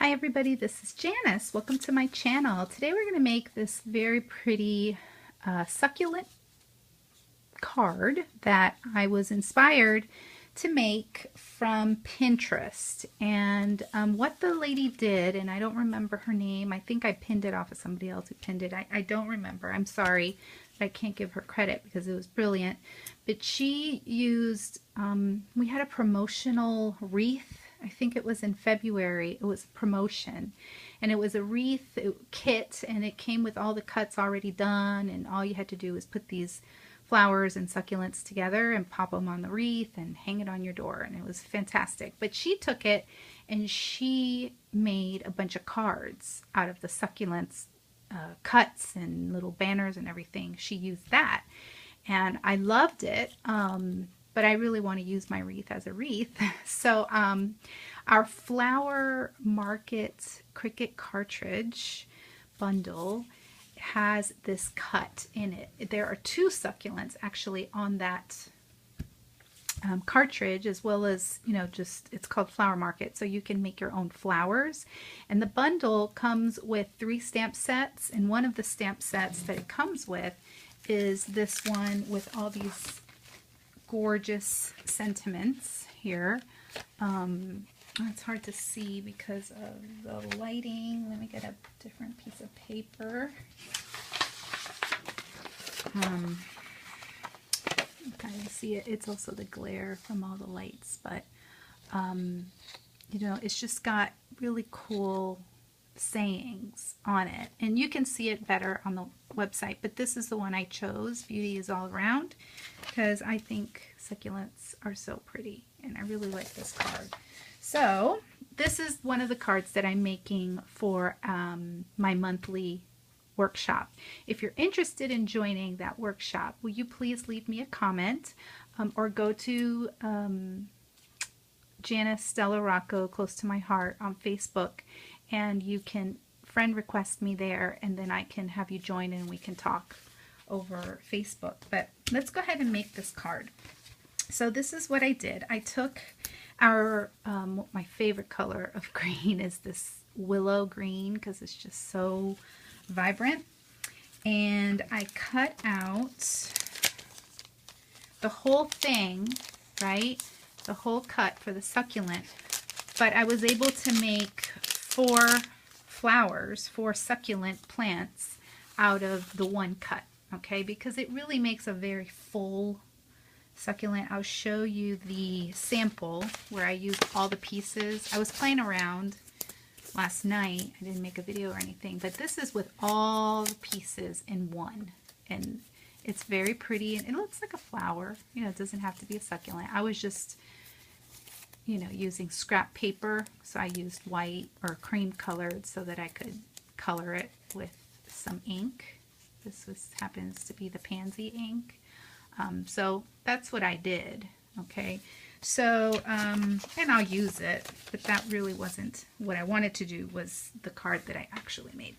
Hi everybody, this is Janice. Welcome to my channel. Today we're going to make this very pretty succulent card that I was inspired to make from Pinterest. And what the lady did, and I don't remember her name, I think I pinned it off of somebody else who pinned it. I don't remember. I'm sorry. I can't give her credit because it was brilliant. But she used, we had a promotional wreath. I think it was in February. It was a promotion, and it was a wreath kit, and it came with all the cuts already done, and all you had to do was put these flowers and succulents together and pop them on the wreath and hang it on your door, and it was fantastic. But she took it and she made a bunch of cards out of the succulents cuts and little banners and everything. She used that, and I loved it. But I really want to use my wreath as a wreath. So our Flower Market Cricut cartridge bundle has this cut in it. There are two succulents actually on that cartridge, as well as, you know, just, it's called Flower Market, so you can make your own flowers. And the bundle comes with 3 stamp sets, and one of the stamp sets that it comes with is this one with all these gorgeous sentiments here. It's hard to see because of the lighting. Let me get a different piece of paper. You kind of see it. It's also the glare from all the lights, but you know, it's just got really cool sayings on it, and you can see it better on the website, but this is the one I chose. Beauty is all around, because I think succulents are so pretty and I really like this card. So this is one of the cards that I'm making for my monthly workshop. If you're interested in joining that workshop, will you please leave me a comment or go to Janice Stella Rocco, close to my heart, on Facebook, and you can friend request me there, and then I can have you join and we can talk over Facebook. But let's go ahead and make this card. So this is what I did. I took our, my favorite color of green is this willow green because it's just so vibrant. And I cut out the whole thing, right? The whole cut for the succulent. But I was able to make 4 flowers, 4 succulent plants out of the one cut, okay? Because it really makes a very full succulent. I'll show you the sample where I used all the pieces. I was playing around last night. I didn't make a video or anything, but this is with all the pieces in one, and it's very pretty, and it looks like a flower. You know, it doesn't have to be a succulent. I was just, you know, using scrap paper, so I used white or cream colored so that I could color it with some ink. This happens to be the pansy ink. So that's what I did, okay? So, and I'll use it, but that really wasn't what I wanted to do, was the card that I actually made.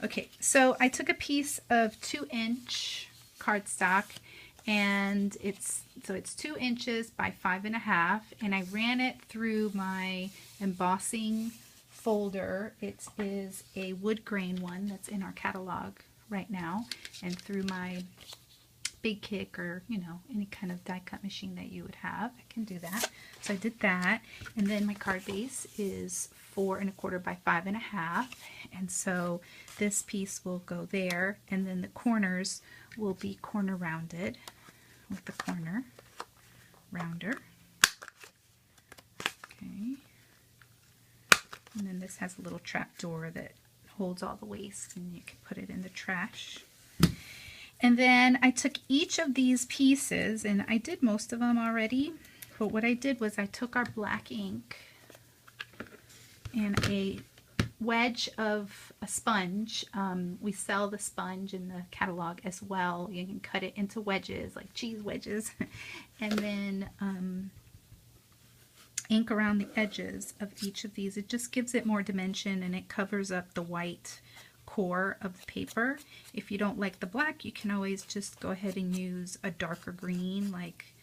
Okay, so I took a piece of 2-inch cardstock, and it's 2 inches by 5.5, and I ran it through my embossing folder. It is a wood grain one that's in our catalog right now, and through my Big Kick, or, you know, any kind of die cut machine that you would have. I can do that. So I did that, and then my card base is 4.25 by 5.5, and so this piece will go there, and then the corners will be corner rounded with the corner rounder. Okay, and then this has a little trap door that holds all the waste, and you can put it in the trash. And then I took each of these pieces, and I did most of them already, but what I did was I took our black ink and a wedge of a sponge. We sell the sponge in the catalog as well. You can cut it into wedges, like cheese wedges, and then ink around the edges of each of these. It just gives it more dimension, and it covers up the white core of the paper. If you don't like the black, you can always just go ahead and use a darker green, like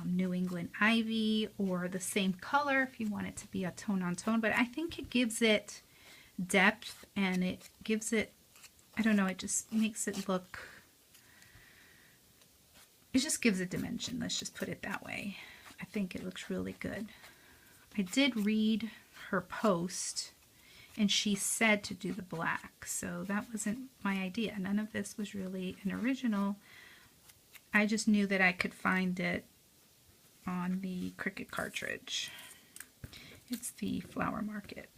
New England Ivy, or the same color if you want it to be a tone on tone, but I think it gives it depth and it gives it, I don't know, it just makes it look, it just gives it dimension, let's just put it that way. I think it looks really good. I did read her post and she said to do the black, so that wasn't my idea. None of this was really an original. I just knew that I could find it on the Cricut cartridge. It's the Flower Market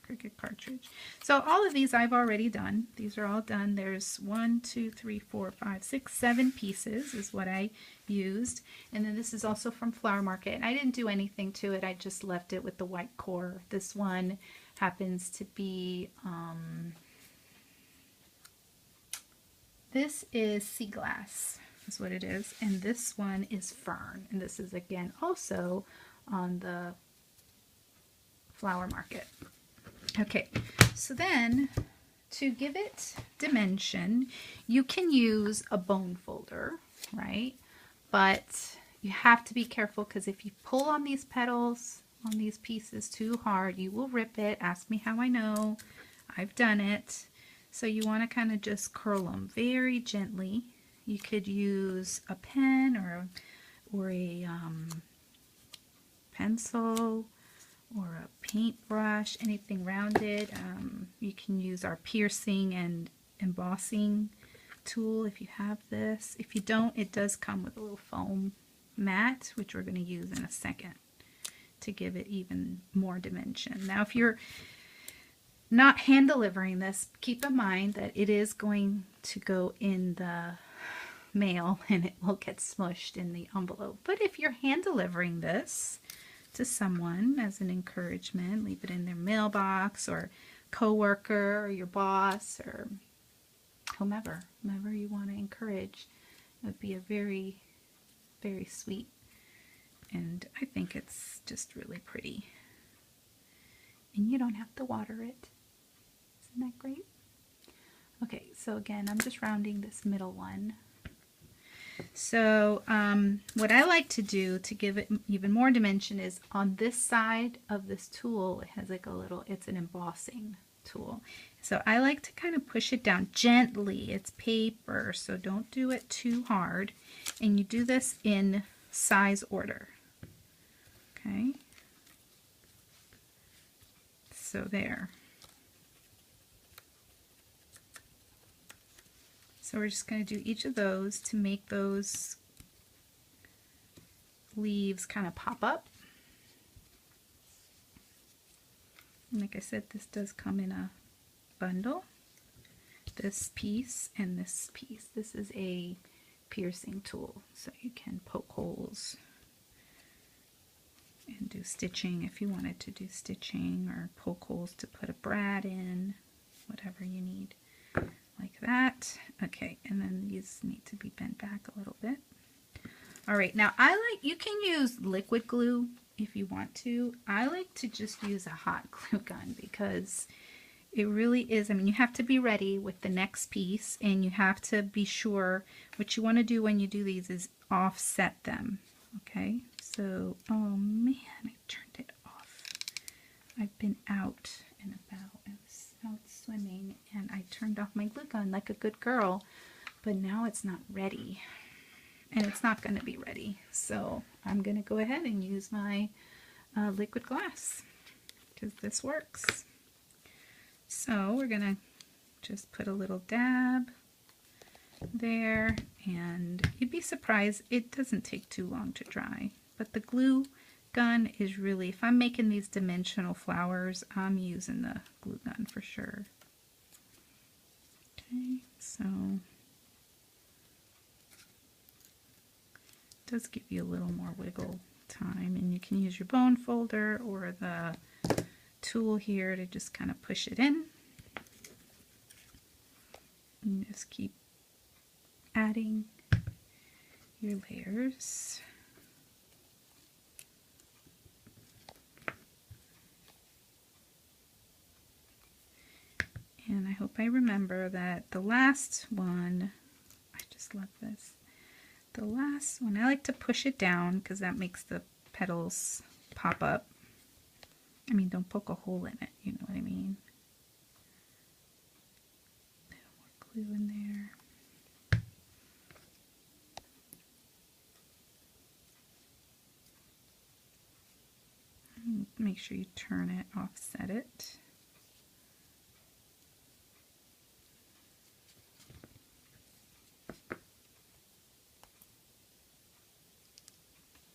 Cricut cartridge. So all of these I've already done. These are all done. There's 1, 2, 3, 4, 5, 6, 7 pieces is what I used. And then this is also from Flower Market. And I didn't do anything to it. I just left it with the white core. This one happens to be, this is Sea Glass. Is what it is, and this one is Fern, and this is again also on the Flower Market. Okay, so then to give it dimension, you can use a bone folder, right? But you have to be careful because if you pull on these petals, on these pieces too hard, you will rip it. Ask me how I know. I've done it. So you want to kind of just curl them very gently. You could use a pen or a pencil or a paintbrush, anything rounded. You can use our piercing and embossing tool if you have this. If you don't, it does come with a little foam mat, which we're going to use in a second to give it even more dimension. Now, if you're not hand delivering this, keep in mind that it is going to go in the mail and it will get smushed in the envelope. But if you're hand delivering this to someone as an encouragement, leave it in their mailbox or coworker or your boss or whomever you want to encourage, it would be a very, very sweet, and I think it's just really pretty. And you don't have to water it. Isn't that great? Okay, so again, I'm just rounding this middle one. So what I like to do to give it even more dimension is on this side of this tool, it has like a little, it's an embossing tool. So I like to kind of push it down gently. It's paper, so don't do it too hard. And you do this in size order. Okay. So there. So we're just going to do each of those to make those leaves kind of pop up. And like I said, this does come in a bundle. This piece and this piece. This is a piercing tool, so you can poke holes and do stitching if you wanted to do stitching, or poke holes to put a brad in, whatever you need. Like that. Okay, and then these need to be bent back a little bit. All right, now you can use liquid glue if you want to. I like to just use a hot glue gun because it really is, I mean, you have to be ready with the next piece, and you have to be sure what you want to do when you do these is offset them. Okay, so, oh man, I turned it off. I've been out and about. I was out swimming and I turned off my glue gun like a good girl, but now it's not ready, and it's not going to be ready. So I'm going to go ahead and use my liquid glass because this works. So we're going to just put a little dab there, and you'd be surprised, it doesn't take too long to dry. But the glue gun is really, if I'm making these dimensional flowers, I'm using the glue gun for sure. Okay, so it does give you a little more wiggle time, and you can use your bone folder or the tool here to just kind of push it in. And just keep adding your layers. And I hope I remember that the last one, I just love this, the last one, I like to push it down because that makes the petals pop up. I mean, don't poke a hole in it, you know what I mean? A little more glue in there. Make sure you turn it, offset it.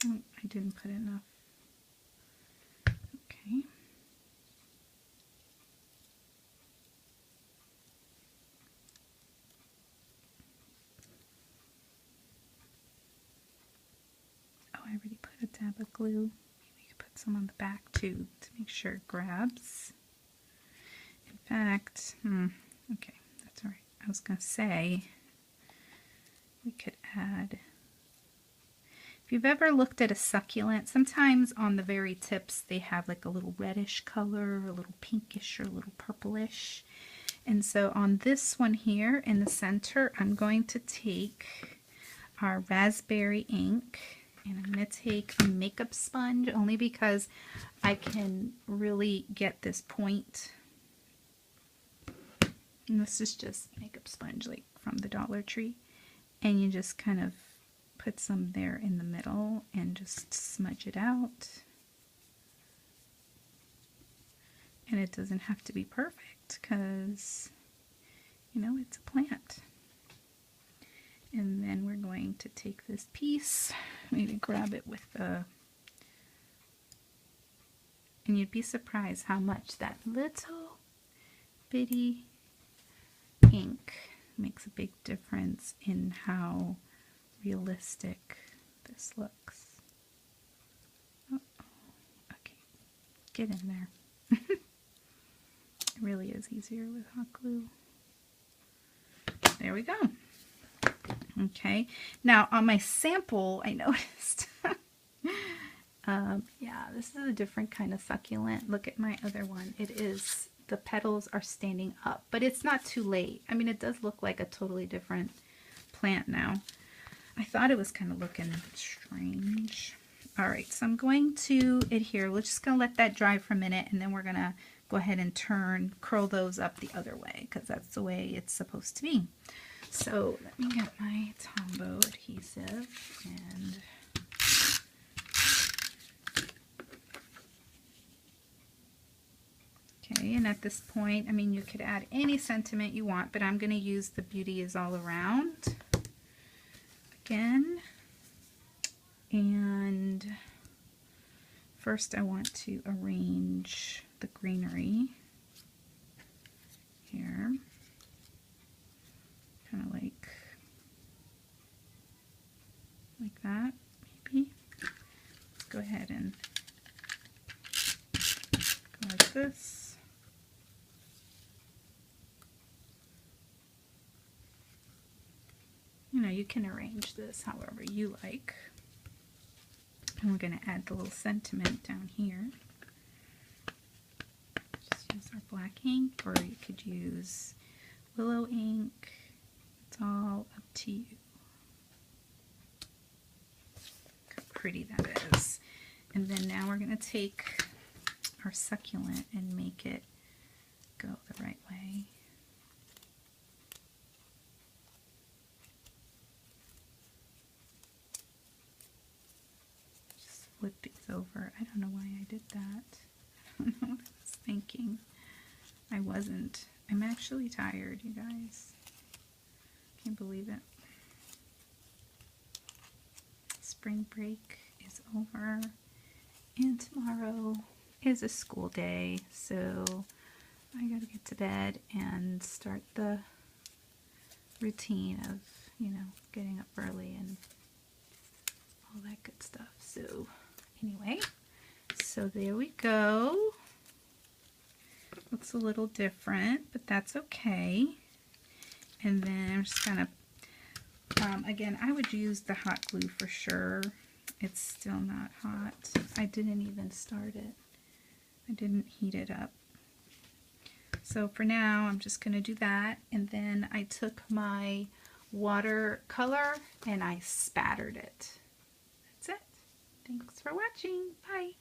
Oh, I didn't put enough. Okay. Oh, I already put a dab of glue. Put some on the back too to make sure it grabs. In fact, okay, that's all right. I was gonna say we could add, if you've ever looked at a succulent, sometimes on the very tips they have like a little reddish color, a little pinkish or a little purplish. And so on this one here in the center, I'm going to take our raspberry ink. And I'm going to take a makeup sponge only because I can really get this point. And this is just makeup sponge like from the Dollar Tree. And you just kind of put some there in the middle and just smudge it out. And it doesn't have to be perfect because, you know, it's a plant. And then we're going to take this piece, maybe grab it with the, and you'd be surprised how much that little bitty ink makes a big difference in how realistic this looks. Uh-oh. Okay, get in there. It really is easier with hot glue. There we go. Okay, now on my sample, I noticed, yeah, this is a different kind of succulent. Look at my other one. It is, the petals are standing up, but it's not too late. I mean, it does look like a totally different plant now. I thought it was kind of looking strange. All right, so I'm going to adhere. We're just going to let that dry for a minute, and then we're going to go ahead and curl those up the other way, because that's the way it's supposed to be. So let me get my Tombow adhesive and okay, and at this point, I mean, you could add any sentiment you want, but I'm going to use the Beauty is All Around again. And first I want to arrange the greenery here. Kind of like that, maybe. Let's go ahead and go like this. You know, you can arrange this however you like. And we're going to add the little sentiment down here. Just use our black ink, or you could use Willow ink. It's all up to you. Look how pretty that is. And then now we're going to take our succulent and make it go the right way. Just flip these over. I don't know why I did that. I don't know what I was thinking. I wasn't. I'm actually tired, you guys. Can't believe it. Spring break is over, and tomorrow is a school day, so I gotta get to bed and start the routine of, you know, getting up early and all that good stuff. So anyway, so there we go. Looks a little different, but that's okay. And then I'm just kind of, again, I would use the hot glue for sure. It's still not hot. I didn't even start it. I didn't heat it up. So for now, I'm just going to do that. And then I took my watercolor and I spattered it. That's it. Thanks for watching. Bye.